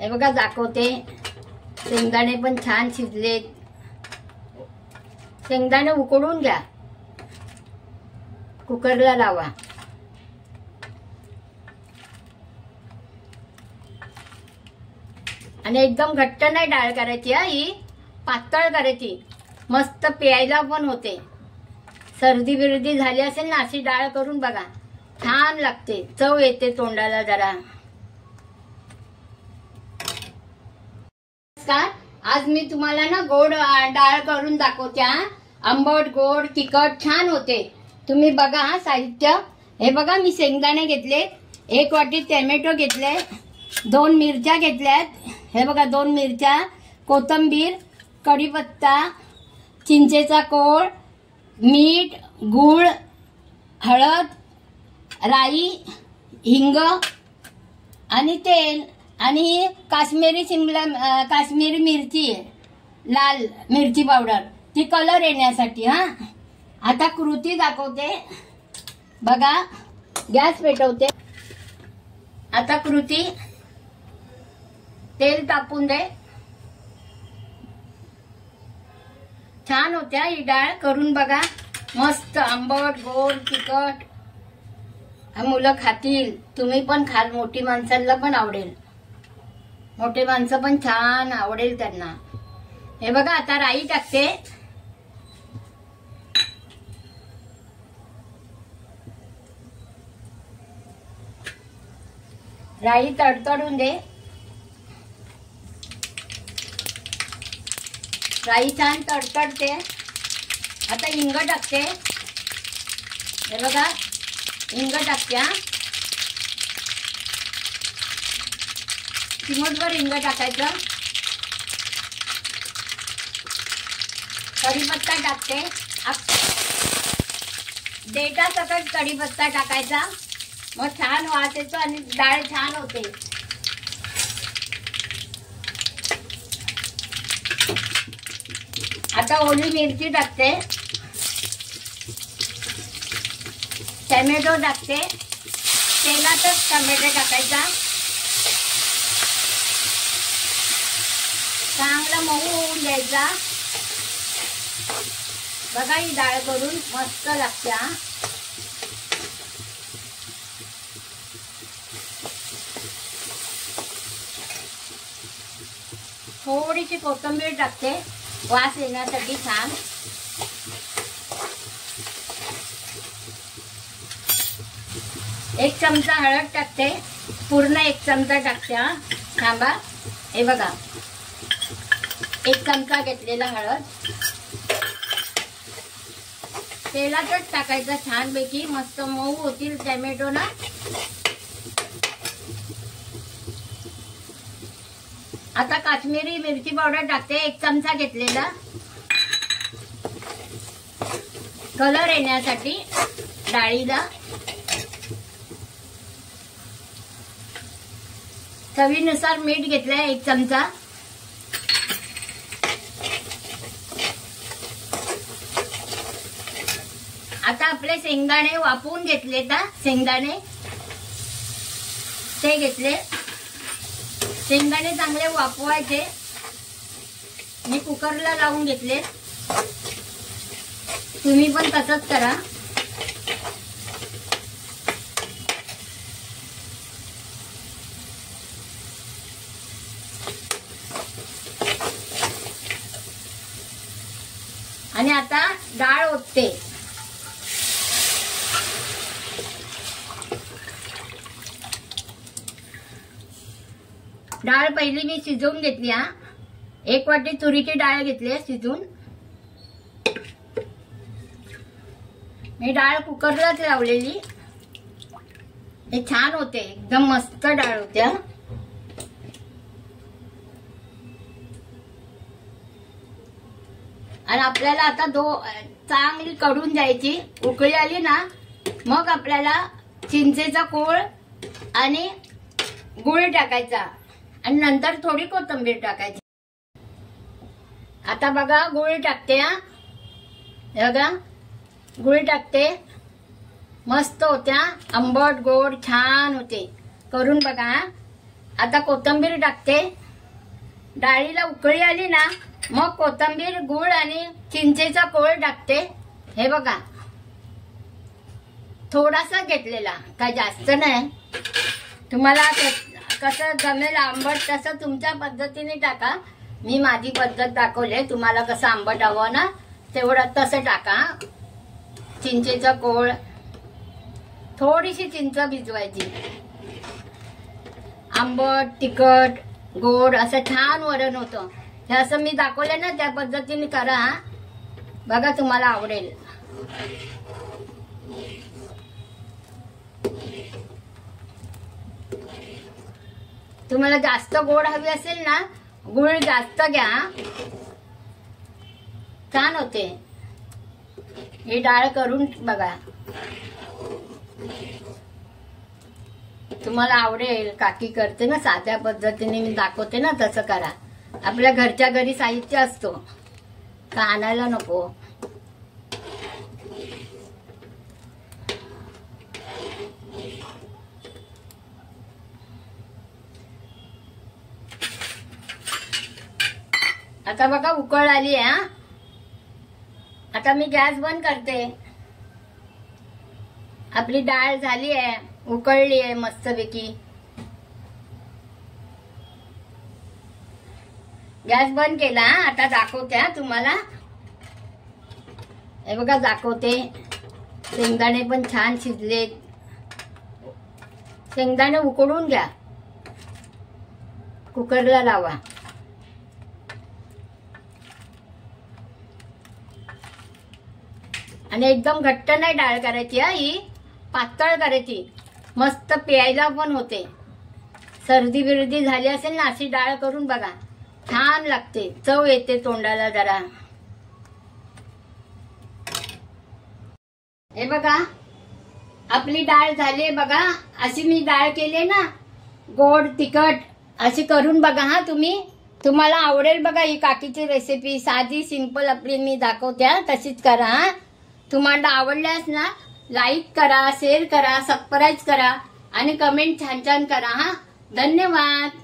हे बघा दाखवते, शेंगदाणे पण छान शिजलेत. शेंगदाणे उकडून घ्या, कुकरला लावा. आणि एकदम घट्ट नाही डाळ करायची, ही पातळ करायची. मस्त प्यायला पण होते. सर्दी बिर्दी झाली असेल ना, अशी डाळ करून बघा, छान लागते, चव येते तोंडाला जरा. आज मी तुम्हाला ना गोड डाळ करून दाखवते. आंबट गोड तिखट छान होते. तुम्ही बघा साहित्य. हे बघा, मी शेंगदाणे घेतले, 1 वाटी टोमॅटो घेतले, 2 मिरच्या घेतल्यात. हे बघा 2 मिरच्या, कोथिंबीर, कढीपत्ता, चिंचेचा कोळ, मीठ, गूळ, हळद, राई, हिंग आणि तेल आणि काश्मीरी मिरची, लाल मिरची पावडर, ती कलर येण्यासाठी. आता कृती दाखवते बघा. गॅस पेटवते. आता कृती, तेल तापून दे. छान होत्या ही डाळ, करून बघा. मस्त आंबट गोड तिखट, मुलं खातील, तुम्ही पण खाल. मोठी माणसांना पण आवडेल, मोठे माणसं पण छान आवडेल त्यांना. हे बघा, आता राई टाकते. राई तडतडून दे. राई छान तडतडते. आता हिंग टाकते. हे बघा, हिंग टाकते. चिमटभर हिंग टाकायचं. कढीपत्ता टाकते. देठा सकट कढीपत्ता टाकायचा, मग छान वास येतो आणि डाळ छान होते. आता ओली मिरची टाकते. टोमॅटो टाकते. तेलातच टोमॅटो टाकायचा. चांगला मऊ होऊन द्यायचा. बघा, ही डाळ करून मस्त लागते. थोडीशी कोथिंबीर टाकते, वास येण्यासाठी छान. एक चमचा हळद टाकते, पूर्ण 1 चमचा टाकते. थांबा, हे बघा, 1 चमचा घेतलेला हळद. तेलातच टाकायचं छानपैकी, मस्त मऊ होतील टोमॅटो ना. आता काश्मीरी मिरची पावडर टाकते, 1 चमचा घेतलेला, कलर येण्यासाठी डाळीला. चवीनुसार मीठ घेतलंय 1 चमचा. आता आपले शेंगदाणे वाफवून घेतले, शेंगदाणे ते घेतले. शेंगदाणे चांगले वाफवायचे. मी कुकरला लावून घेतले, तुम्ही पण तसंच करा. आणि आता डाळ ओतते. डाळ पहिली मी शिजवून घेतली. 1 वाटी तुरीची डाळ घेतली शिजून. मी डाळ कुकरलाच लावलेली. हे छान होते, एकदम मस्त डाळ होत्या. आणि आपल्याला आता चांगली कढून जायची. उकळी आली ना, मग आपल्याला चिंचेचा कोळ आणि गुळ टाकायचा आणि नंतर थोडी कोथिंबीर टाकायची. आता बघा, गुळ टाकते. बघा, गुळ टाकते. मस्त होत्या, आंबट गोड छान होते. करून बघा. आता कोथिंबीर टाकते. डाळीला उकळी आली ना मग कोथिंबीर, गूळ आणि चिंचेचा कोळ टाकते. हे बघा थोडासा घेतलेला, काय जास्त नाही. तुम्हाला कसं जमेल आंबट तसं तुमच्या पद्धतीने टाका. मी माझी पद्धत दाखवले, तुम्हाला कसं आंबट हवं ना तेवढं तसं टाका. चिंचेचा कोळ, थोडीशी चिंच भिजवायची. आंबट, तिखट, गोड असं छान वरण होतं. हे असं मी दाखवलं ना त्या पद्धतीने करा. बघा तुम्हाला आवडेल. तुम्हाला जास्त गोड हवी असेल ना गुळ जास्त घ्या, छान होते. ही डाळ करून बघा, तुम्हाला आवडेल. काकी करते ना साध्या पद्धतीने मी दाखवते ना तसं करा. आपल्या घरच्या घरी साहित्य असतो का आणायला नको. आता बघा उकळ आली आहे. आता मी गॅस बंद करते. आपली डाळ झाली आहे, उकळली आहे मस्तपैकी. गॅस बंद केला. आता दाखवते तुम्हाला. हे बघा दाखवते. शेंगदाणे पण छान शिजलेत. शेंगदाणे उकडून घ्या, कुकरला लावा. आणि एकदम घट्ट नाही डाळ करायची, ही पातळ करायची. मस्त प्यायला पण होते. सर्दी बिर्दी झाली असेल ना अशी डाळ करून बघा, छान लागते. चव येते तोंडाला जरा. हे बघा आपली डाळ झाली बघा. अशी मी डाळ केली ना गोड तिखट, अशी करून बघा हा तुम्ही. तुम्हाला आवडेल बघा. ही काकीची रेसिपी साधी सिंपल आपली मी दाखवते, तशीच करा. तुम्हाला आवडल्यास ना लाईक करा, शेअर करा, सबस्क्राईब करा आणि कमेंट छान छान करा. धन्यवाद.